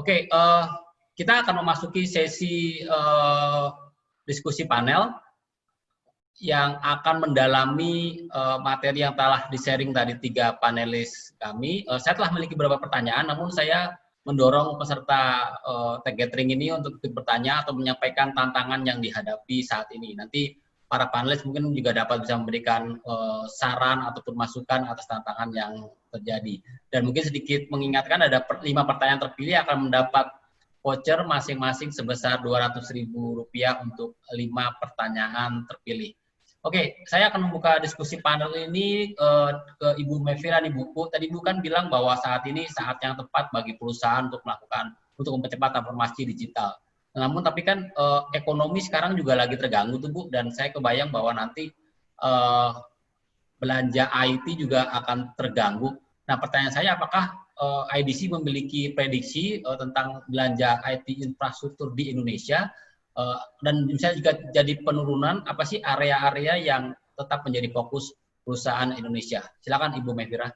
Oke, kita akan memasuki sesi diskusi panel yang akan mendalami materi yang telah di-sharing tadi 3 panelis kami. Saya telah memiliki beberapa pertanyaan, namun saya mendorong peserta tech gathering ini untuk bertanya atau menyampaikan tantangan yang dihadapi saat ini. Nanti para panelis mungkin juga dapat bisa memberikan saran ataupun masukan atas tantangan yang terjadi. Dan mungkin sedikit mengingatkan ada 5 pertanyaan terpilih akan mendapat voucher masing-masing sebesar Rp200.000 untuk 5 pertanyaan terpilih. Oke, saya akan membuka diskusi panel ini ke Ibu Mevira nih Bu. Tadi Bu kan bilang bahwa saat ini saat yang tepat bagi perusahaan untuk mempercepat transformasi digital. Namun tapi kan ekonomi sekarang juga lagi terganggu tuh Bu, dan saya kebayang bahwa nanti belanja IT juga akan terganggu. Nah, pertanyaan saya apakah IDC memiliki prediksi tentang belanja IT infrastruktur di Indonesia dan bisa juga jadi penurunan apa sih area-area yang tetap menjadi fokus perusahaan Indonesia? Silakan Ibu Mevira.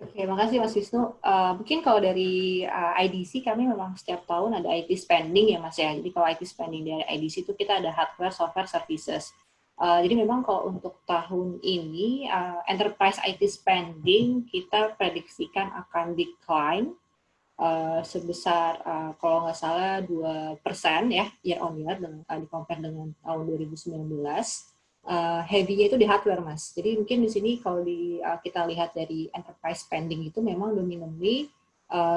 Oke, makasih Mas Wisnu. Mungkin kalau dari IDC kami memang setiap tahun ada IT spending ya Mas ya. Jadi kalau IT spending dari IDC itu kita ada hardware, software, services. Jadi memang kalau untuk tahun ini enterprise IT spending kita prediksikan akan decline sebesar kalau nggak salah 2% ya year on year di compare dengan tahun 2019. Heavy-nya itu di hardware Mas. Jadi mungkin di sini kalau kita lihat dari enterprise spending itu memang dominantly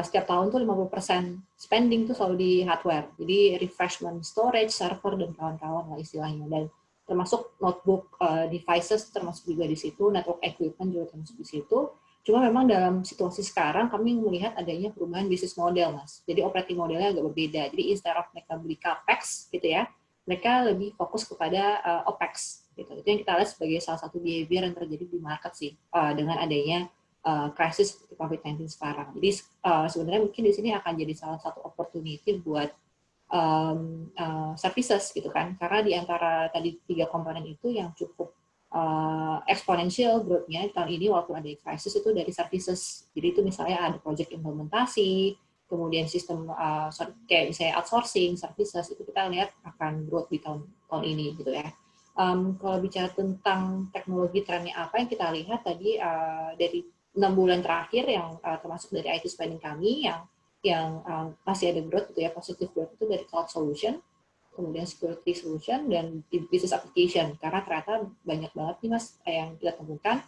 setiap tahun tuh 50% spending tuh selalu di hardware. Jadi refreshment storage, server dan kawan-kawan lah istilahnya, dan termasuk notebook devices termasuk juga di situ, network equipment juga termasuk di situ. Cuma memang dalam situasi sekarang kami melihat adanya perubahan bisnis model, Mas. Jadi operating modelnya agak berbeda. Jadi instead of mereka beli capex gitu ya, mereka lebih fokus kepada opex gitu. Itu yang kita lihat sebagai salah satu behavior yang terjadi di market sih dengan adanya krisis COVID-19 sekarang. Jadi sebenarnya mungkin di sini akan jadi salah satu opportunity buat services gitu kan, karena di antara tadi 3 komponen itu yang cukup exponential growth-nya tahun ini walaupun ada krisis itu dari services. Jadi itu misalnya ada project implementasi, kemudian sistem kayak misalnya outsourcing services, itu kita lihat akan growth di tahun ini gitu ya. Kalau bicara tentang teknologi trennya apa yang kita lihat tadi dari 6 bulan terakhir yang termasuk dari IT spending kami yang masih ada growth gitu ya, positive growth itu dari cloud solution, kemudian security solution, dan business application. Karena ternyata banyak banget nih Mas yang kita temukan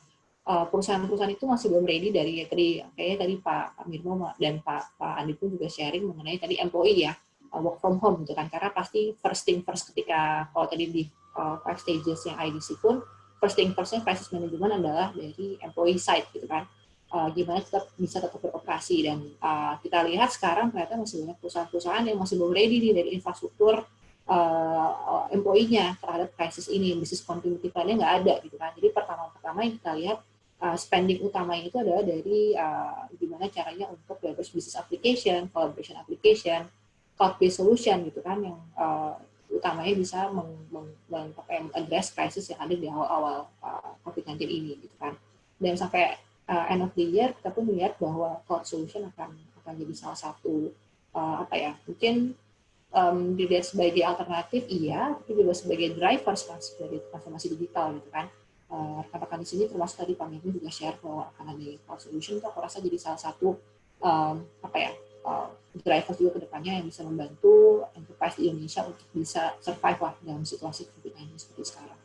perusahaan-perusahaan itu masih belum ready dari kayaknya tadi Pak Mirmo dan Pak Andi pun juga sharing mengenai tadi employee ya, work from home gitu kan. Karena pasti first thing first ketika kalau tadi di 5 stages yang IDC pun first thing first-nya crisis management adalah dari employee side gitu kan. Gimana bisa tetap beroperasi, dan kita lihat sekarang ternyata masih banyak perusahaan-perusahaan yang masih belum ready nih dari infrastruktur employee-nya terhadap krisis ini, bisnis continuity plan-nya nggak ada gitu kan. Jadi pertama yang kita lihat spending utamanya itu adalah dari gimana caranya untuk leverage business application, collaboration application, cloud-based solution gitu kan, yang utamanya bisa address krisis yang ada di awal-awal COVID-19 ini gitu kan. Dan sampai end of the year kita pun melihat bahwa cloud solution akan jadi salah satu mungkin dilihat sebagai alternatif iya, tapi juga sebagai drivers sebagai transformasi digital gitu kan. Rekan-rekan di sini termasuk tadi Pak Mirmo juga share bahwa akan ada cloud solution, itu aku rasa jadi salah satu drivers juga ke depannya yang bisa membantu enterprise di Indonesia untuk bisa survive lah dalam situasi COVID-19 seperti sekarang.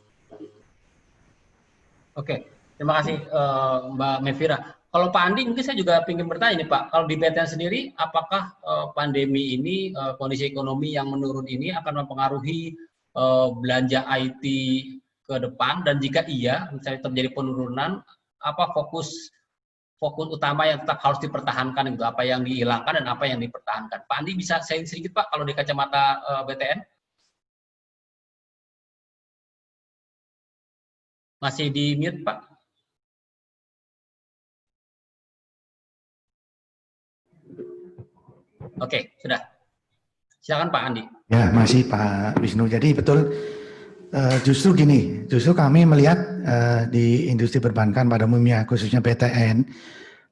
Oke. Terima kasih Mbak Mevira. Kalau Pak Andi, mungkin saya juga ingin bertanya nih Pak, kalau di BTN sendiri, apakah pandemi ini, kondisi ekonomi yang menurun ini akan mempengaruhi belanja IT ke depan, dan jika iya, misalnya terjadi penurunan, apa fokus utama yang tetap harus dipertahankan gitu, apa yang dihilangkan dan apa yang dipertahankan? Pak Andi bisa sharing sedikit Pak, kalau di kacamata BTN? Masih di mute Pak? Oke, sudah. Silakan Pak Andi. Ya, masih Pak Wisnu. Jadi betul, justru gini, justru kami melihat di industri perbankan pada umumnya, khususnya BTN,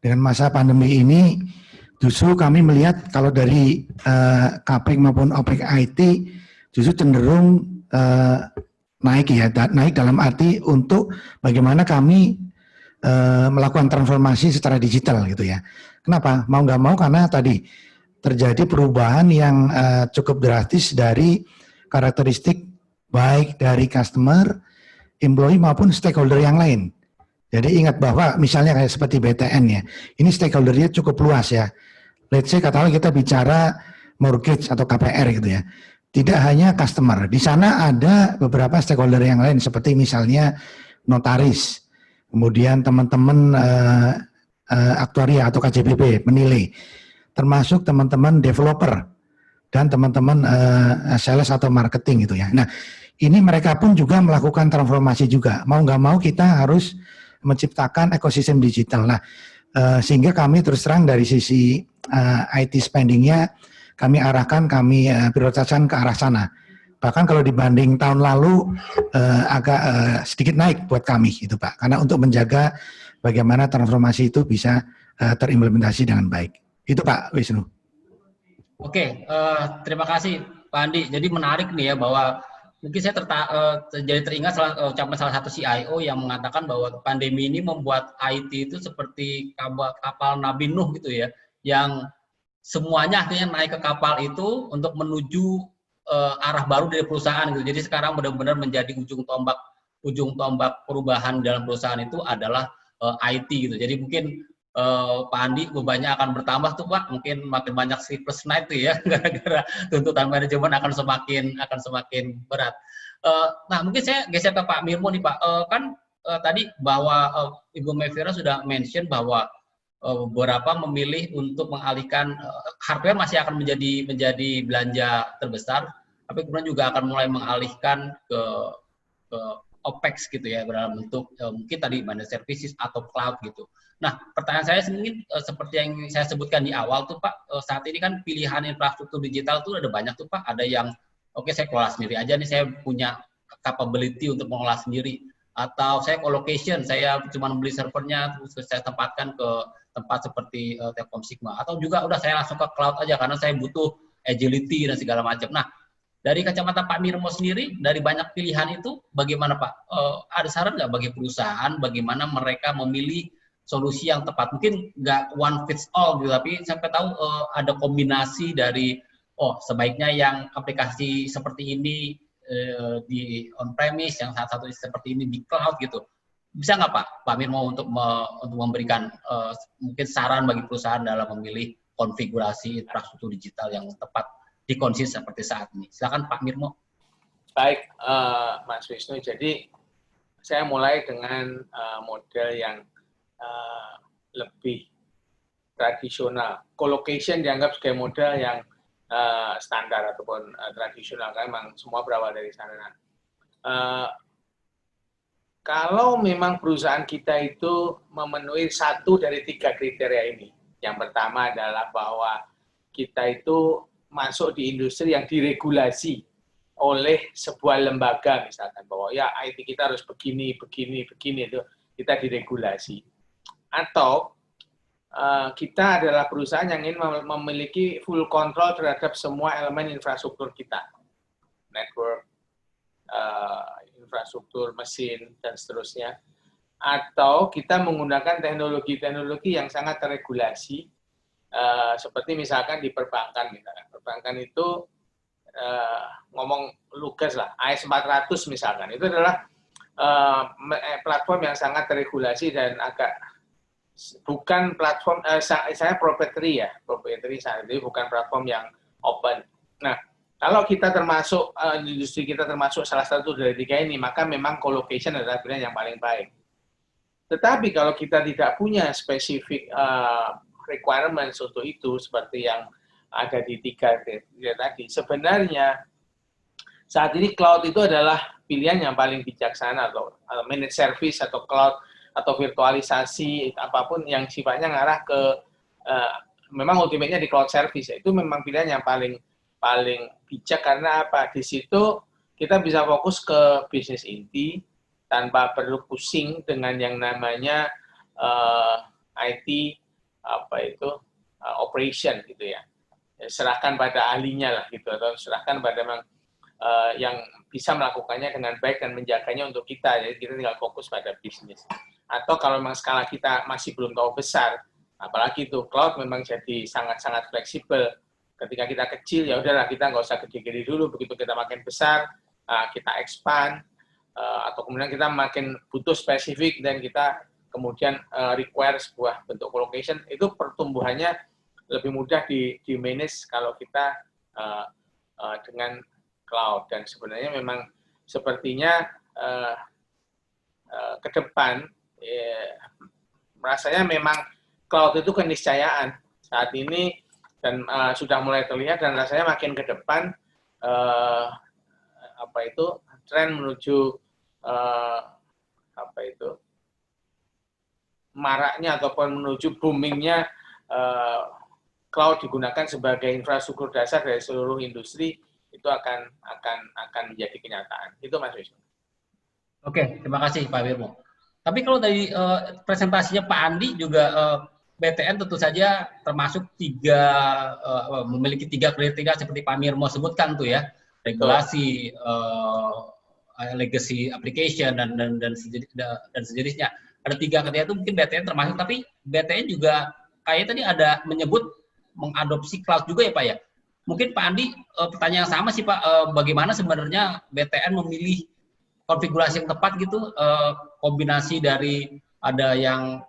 dengan masa pandemi ini justru kami melihat kalau dari CAPEX maupun OPEX IT justru cenderung naik ya, naik dalam arti untuk bagaimana kami melakukan transformasi secara digital gitu ya. Kenapa? Mau nggak mau karena tadi terjadi perubahan yang cukup drastis dari karakteristik baik dari customer, employee maupun stakeholder yang lain. Jadi ingat bahwa misalnya kayak seperti BTN ya, ini stakeholdernya cukup luas ya. Let's say katakanlah kita bicara mortgage atau KPR gitu ya. Tidak hanya customer, di sana ada beberapa stakeholder yang lain seperti misalnya notaris, kemudian teman-teman aktuaria atau KJBP menilai, termasuk teman-teman developer dan teman-teman sales atau marketing gitu ya. Nah, ini mereka pun juga melakukan transformasi juga. Mau nggak mau kita harus menciptakan ekosistem digital. Nah, sehingga kami terus terang dari sisi IT spendingnya kami arahkan, kami prioritaskan ke arah sana. Bahkan kalau dibanding tahun lalu agak sedikit naik buat kami gitu Pak. Karena untuk menjaga bagaimana transformasi itu bisa terimplementasi dengan baik. Itu Pak Wisnu. Oke, terima kasih Pak Andi. Jadi menarik nih ya bahwa mungkin saya jadi teringat ucapan salah satu CIO yang mengatakan bahwa pandemi ini membuat IT itu seperti kapal Nabi Nuh gitu ya, yang semuanya akhirnya naik ke kapal itu untuk menuju arah baru dari perusahaan gitu. Jadi sekarang benar-benar menjadi ujung tombak perubahan dalam perusahaan itu adalah IT gitu. Jadi mungkin Pak Andi bebannya akan bertambah tuh Pak, mungkin makin banyak sleepless night tuh ya, gara-gara tuntutan manajemen akan semakin berat. Nah mungkin saya geser ke Pak Mirmo nih Pak, kan tadi bahwa Ibu Mevira sudah mention bahwa beberapa memilih untuk mengalihkan hardware masih akan menjadi belanja terbesar, tapi kemudian juga akan mulai mengalihkan ke OPEX gitu ya, dalam bentuk mungkin tadi managed services atau cloud gitu. Nah, pertanyaan saya mungkin seperti yang saya sebutkan di awal tuh Pak, saat ini kan pilihan infrastruktur digital tuh ada banyak tuh Pak, ada yang oke saya kelola sendiri aja nih, saya punya capability untuk mengelola sendiri, atau saya co-location, saya cuma beli servernya terus saya tempatkan ke tempat seperti Telkom Sigma, atau juga udah saya langsung ke cloud aja karena saya butuh agility dan segala macam. Nah, dari kacamata Pak Mirmo sendiri, dari banyak pilihan itu, bagaimana Pak? Ada saran nggak bagi perusahaan, bagaimana mereka memilih solusi yang tepat? Mungkin nggak one fits all, gitu, tapi sampai tahu ada kombinasi dari, sebaiknya yang aplikasi seperti ini di on-premise, yang satu seperti ini di cloud gitu. Bisa nggak Pak Mirmo untuk memberikan mungkin saran bagi perusahaan dalam memilih konfigurasi infrastruktur digital yang tepat di kondisi seperti saat ini? Silakan Pak Mirmo. Baik, Mas Wisnu. Jadi saya mulai dengan model yang lebih tradisional. Co-location dianggap sebagai model yang standar ataupun tradisional, karena memang semua berawal dari sana. Kalau memang perusahaan kita itu memenuhi satu dari 3 kriteria ini, yang pertama adalah bahwa kita itu masuk di industri yang diregulasi oleh sebuah lembaga, misalkan bahwa ya IT kita harus begini, itu kita diregulasi. Atau kita adalah perusahaan yang ingin memiliki full control terhadap semua elemen infrastruktur kita, network, infrastruktur, mesin, dan seterusnya. Atau kita menggunakan teknologi-teknologi yang sangat terregulasi, seperti misalkan di perbankan. Perbankan itu ngomong lugas lah, AS 400 misalkan, itu adalah platform yang sangat terregulasi dan agak bukan platform, saya proprietary jadi bukan platform yang open. Nah, kalau kita termasuk, industri kita termasuk salah satu dari 3 ini, maka memang co-location adalah pilihan yang paling baik. Tetapi kalau kita tidak punya spesifik requirements untuk itu, seperti yang ada di 3 tadi, sebenarnya saat ini cloud itu adalah pilihan yang paling bijaksana, atau managed service atau cloud atau virtualisasi, apapun yang sifatnya ngarah ke memang ultimate-nya di cloud service, itu memang pilihan yang paling bijak. Karena apa? Di situ kita bisa fokus ke bisnis inti tanpa perlu pusing dengan yang namanya IT operation gitu ya. Serahkan pada ahlinya lah gitu, atau serahkan pada memang yang bisa melakukannya dengan baik dan menjaganya untuk kita. Jadi kita tinggal fokus pada bisnis. Atau kalau memang skala kita masih belum terlalu besar, apalagi itu cloud memang jadi sangat-sangat fleksibel. Ketika kita kecil, ya udahlah kita nggak usah gede-gede dulu. Begitu kita makin besar, kita expand, atau kemudian kita makin butuh spesifik dan kita kemudian require sebuah bentuk colocation, itu pertumbuhannya lebih mudah di manage kalau kita dengan cloud. Dan sebenarnya memang sepertinya ke depan rasanya memang cloud itu keniscayaan saat ini, dan sudah mulai terlihat, dan rasanya makin ke depan tren menuju maraknya ataupun menuju boomingnya cloud digunakan sebagai infrastruktur dasar dari seluruh industri, itu akan menjadi kenyataan. Itu Mas Wisnu. Oke, terima kasih Pak Wirmo. Tapi kalau dari presentasinya Pak Andi juga BTN tentu saja termasuk memiliki tiga kriteria seperti Pak Wirmo sebutkan tuh ya, regulasi, legacy application dan sejenisnya. Ada tiga kriteria itu mungkin BTN termasuk, tapi BTN juga kayaknya tadi ada menyebut mengadopsi cloud juga ya Pak ya. Mungkin Pak Andi pertanyaan yang sama sih Pak, bagaimana sebenarnya BTN memilih konfigurasi yang tepat gitu, kombinasi dari ada yang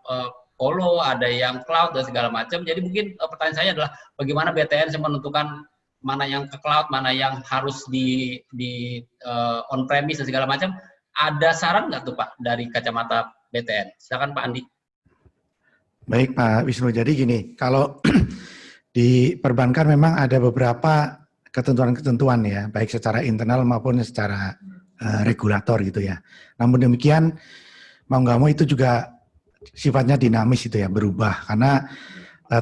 colo, ada yang cloud dan segala macam. Jadi mungkin pertanyaan saya adalah bagaimana BTN menentukan mana yang ke cloud, mana yang harus di on premise dan segala macam. Ada saran nggak tuh Pak dari kacamata BTN? Silakan Pak Andi. Baik Pak Wisnu, jadi gini, kalau di perbankan memang ada beberapa ketentuan-ketentuan ya, baik secara internal maupun secara regulator gitu ya. Namun demikian, mau nggak mau itu juga sifatnya dinamis itu ya, berubah. Karena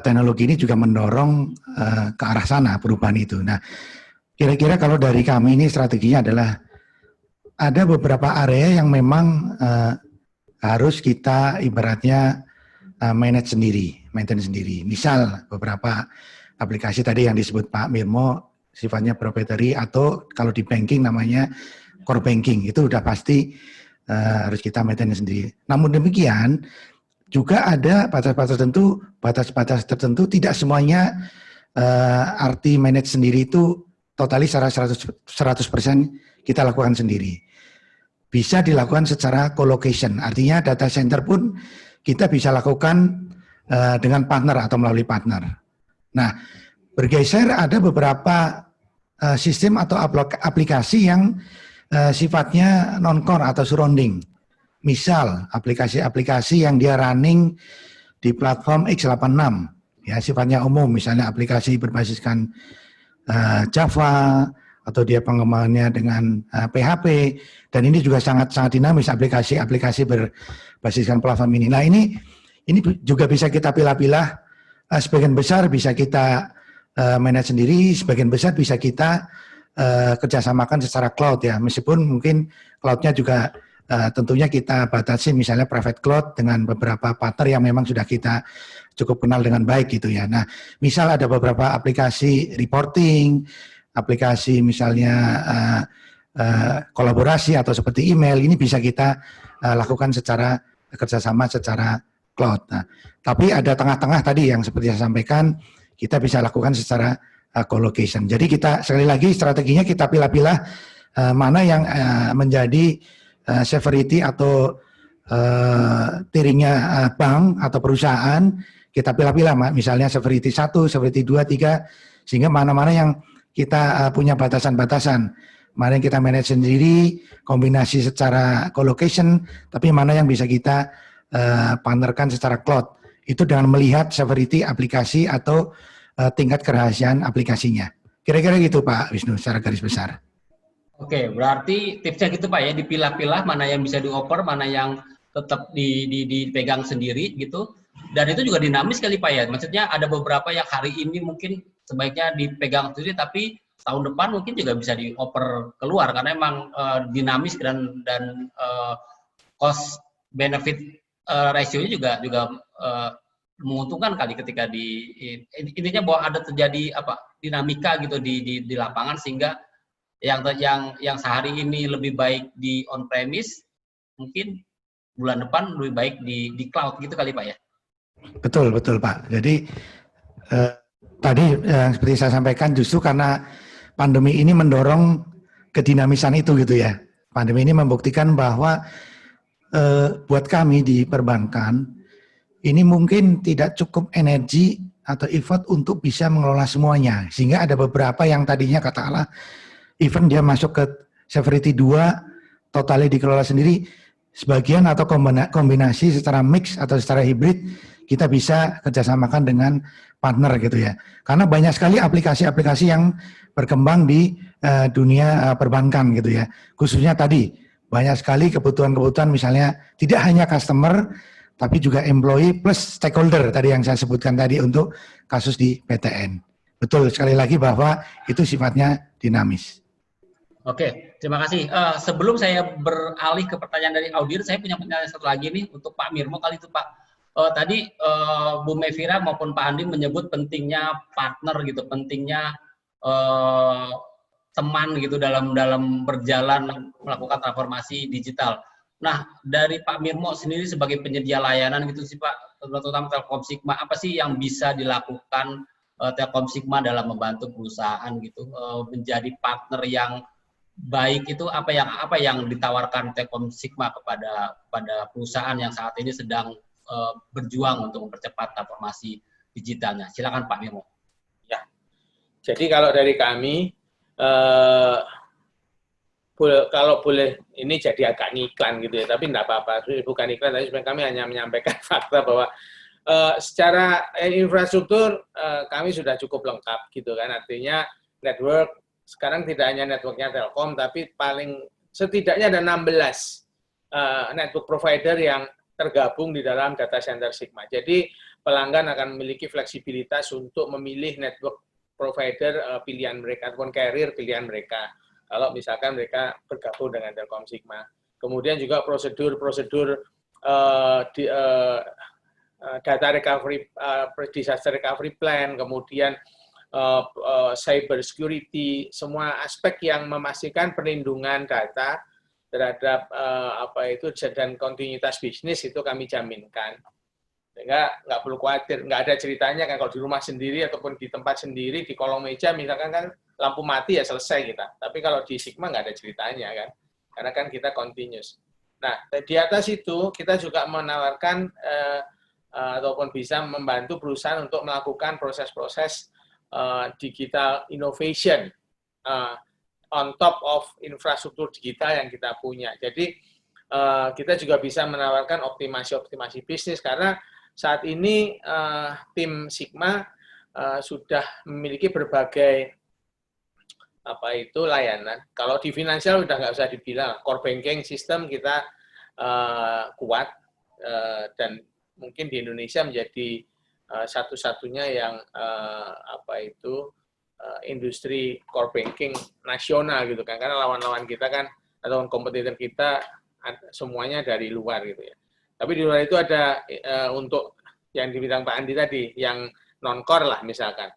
teknologi ini juga mendorong ke arah sana perubahan itu. Nah, kira-kira kalau dari kami ini strateginya adalah ada beberapa area yang memang harus kita ibaratnya manage sendiri, maintain sendiri. Misal beberapa aplikasi tadi yang disebut Pak Wirmo sifatnya proprietary, atau kalau di banking namanya core banking, itu udah pasti harus kita maintain sendiri. Namun demikian juga ada batas-batas tertentu, tidak semuanya arti manage sendiri itu totali secara 100% kita lakukan sendiri. Bisa dilakukan secara co-location, artinya data center pun kita bisa lakukan dengan partner atau melalui partner. Nah, bergeser ada beberapa sistem atau aplikasi yang sifatnya non-core atau surrounding. Misal aplikasi-aplikasi yang dia running di platform x86, ya sifatnya umum, misalnya aplikasi berbasiskan Java, atau dia pengembangannya dengan PHP, dan ini juga sangat dinamis aplikasi-aplikasi berbasiskan platform ini. Nah ini juga bisa kita pilah-pilah, sebagian besar bisa kita manage sendiri, sebagian besar bisa kita kerjasamakan secara cloud ya, meskipun mungkin cloudnya juga tentunya kita batasi, misalnya private cloud dengan beberapa partner yang memang sudah kita cukup kenal dengan baik gitu ya. Nah, misal ada beberapa aplikasi reporting, aplikasi misalnya kolaborasi atau seperti email, ini bisa kita lakukan secara kerjasama secara cloud. Nah, tapi ada tengah-tengah tadi yang seperti saya sampaikan, kita bisa lakukan secara co-location. Jadi kita sekali lagi strateginya kita pilah-pilah mana yang menjadi severity atau tiringnya bank atau perusahaan, kita pilah-pilah, misalnya severity 1, severity 2, 3, sehingga mana-mana yang kita punya batasan-batasan, mana yang kita manage sendiri, kombinasi secara co-location, tapi mana yang bisa kita partnerkan secara cloud. Itu dengan melihat severity aplikasi atau tingkat kerahasiaan aplikasinya. Kira-kira gitu Pak Wisnu secara garis besar. Oke, berarti tipsnya gitu Pak ya, dipilah-pilah mana yang bisa dioper, mana yang tetap dipegang sendiri gitu. Dan itu juga dinamis kali Pak ya. Maksudnya ada beberapa yang hari ini mungkin sebaiknya dipegang sendiri, tapi tahun depan mungkin juga bisa dioper keluar karena emang dinamis dan cost benefit ratio-nya juga menguntungkan kali ketika intinya bahwa ada terjadi dinamika gitu di lapangan, sehingga yang sehari ini lebih baik di on premise mungkin bulan depan lebih baik di cloud gitu kali Pak ya. Betul Pak. Jadi tadi seperti saya sampaikan, justru karena pandemi ini mendorong kedinamisan itu gitu ya. Pandemi ini membuktikan bahwa buat kami di perbankan ini mungkin tidak cukup energi atau effort untuk bisa mengelola semuanya. Sehingga ada beberapa yang tadinya katakanlah even dia masuk ke Severity 2 totalnya dikelola sendiri, sebagian atau kombinasi secara mix atau secara hibrid kita bisa kerjasamakan dengan partner gitu ya. Karena banyak sekali aplikasi-aplikasi yang berkembang di dunia perbankan gitu ya. Khususnya tadi banyak sekali kebutuhan-kebutuhan, misalnya tidak hanya customer tapi juga employee plus stakeholder tadi yang saya sebutkan tadi untuk kasus di PTN. Betul sekali lagi bahwa itu sifatnya dinamis. Oke, terima kasih. Sebelum saya beralih ke pertanyaan dari audiens, saya punya pertanyaan satu lagi nih untuk Pak Mirmo kali itu Pak. Tadi Bu Mevira maupun Pak Andi menyebut pentingnya partner gitu, pentingnya teman gitu dalam berjalan melakukan transformasi digital. Nah, dari Pak Mirmo sendiri sebagai penyedia layanan gitu sih Pak, terutama Telkom Sigma, apa sih yang bisa dilakukan Telkom Sigma dalam membantu perusahaan gitu menjadi partner yang baik itu, apa yang ditawarkan Telkom Sigma kepada perusahaan yang saat ini sedang berjuang untuk mempercepat transformasi digitalnya. Silakan Pak Mirmo. Ya. Jadi kalau dari kami kalau boleh ini jadi agak ngiklan gitu ya, tapi enggak apa-apa, bukan iklan, tapi sebenarnya kami hanya menyampaikan fakta bahwa secara infrastruktur kami sudah cukup lengkap gitu kan, artinya network sekarang tidak hanya networknya Telkom, tapi paling setidaknya ada 16 network provider yang tergabung di dalam data center Sigma. Jadi pelanggan akan memiliki fleksibilitas untuk memilih network provider pilihan mereka ataupun carrier pilihan mereka. Kalau misalkan mereka bergabung dengan Telkom Sigma. Kemudian juga prosedur-prosedur data recovery, disaster recovery plan, kemudian cyber security, semua aspek yang memastikan perlindungan data terhadap dan kontinuitas bisnis itu kami jaminkan. Sehingga nggak perlu khawatir, nggak ada ceritanya kan kalau di rumah sendiri ataupun di tempat sendiri, di kolong meja misalkan kan lampu mati ya selesai kita. Tapi kalau di Sigma nggak ada ceritanya kan, karena kan kita continuous. Nah, di atas itu kita juga menawarkan ataupun bisa membantu perusahaan untuk melakukan proses-proses digital innovation on top of infrastruktur digital yang kita punya. Jadi kita juga bisa menawarkan optimasi bisnis karena saat ini tim Sigma sudah memiliki berbagai layanan. Kalau di finansial udah nggak usah dibilang, core banking system kita kuat dan mungkin di Indonesia menjadi satu-satunya yang industri core banking nasional gitu kan, karena lawan-lawan kita kan atau kompetitor kita semuanya dari luar gitu ya. Tapi di luar itu ada untuk yang dibilang Pak Andi tadi, yang non-core lah misalkan,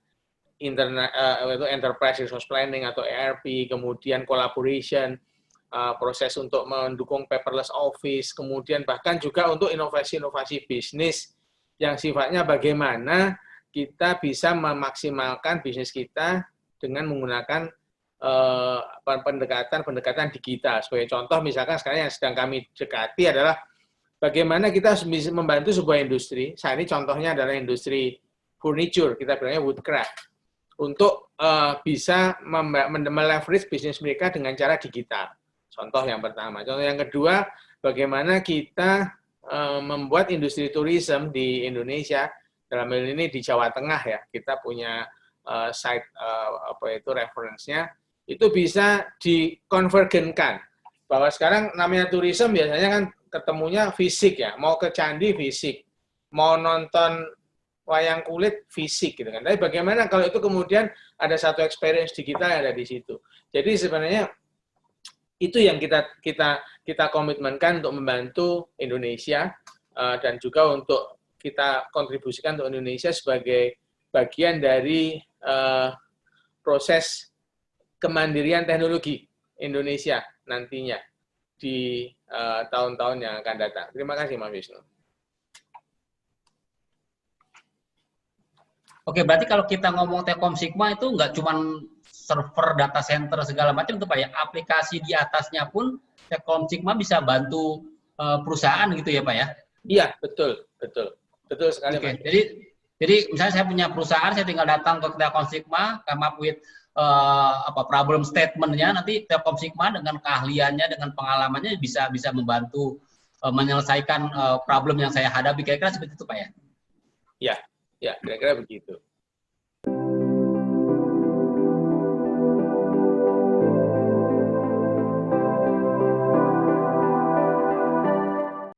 itu enterprise resource planning atau ERP, kemudian collaboration, proses untuk mendukung paperless office, kemudian bahkan juga untuk inovasi-inovasi bisnis yang sifatnya bagaimana kita bisa memaksimalkan bisnis kita dengan menggunakan pendekatan digital. Sebagai contoh misalkan sekarang yang sedang kami dekati adalah bagaimana kita bisa membantu sebuah industri, saat ini contohnya adalah industri furniture, kita bilangnya woodcraft, untuk bisa meleverage bisnis mereka dengan cara digital. Contoh yang pertama. Contoh yang kedua, bagaimana kita membuat industri tourism di Indonesia, dalam hal ini di Jawa Tengah ya, kita punya site reference-nya, itu bisa dikonvergenkan. Bahwa sekarang namanya tourism biasanya kan ketemunya fisik ya, mau ke candi fisik, mau nonton wayang kulit fisik gitu kan. Tapi bagaimana kalau itu kemudian ada satu experience digital yang ada di situ. Jadi sebenarnya itu yang kita komitmenkan untuk membantu Indonesia dan juga untuk kita kontribusikan untuk Indonesia sebagai bagian dari proses kemandirian teknologi Indonesia nantinya di tahun-tahun yang akan datang. Terima kasih, Mas Wisnu. Oke, berarti kalau kita ngomong Telkom Sigma itu nggak cuma server, data center, segala macam itu Pak ya, aplikasi di atasnya pun Telkom Sigma bisa bantu perusahaan gitu ya Pak ya? Iya, betul sekali. Oke, jadi misalnya saya punya perusahaan, saya tinggal datang ke Telkom Sigma, come up with problem statement-nya, nanti Telkom Sigma dengan keahliannya, dengan pengalamannya bisa membantu menyelesaikan problem yang saya hadapi, kira-kira seperti itu Pak ya? Ya, kira-kira begitu.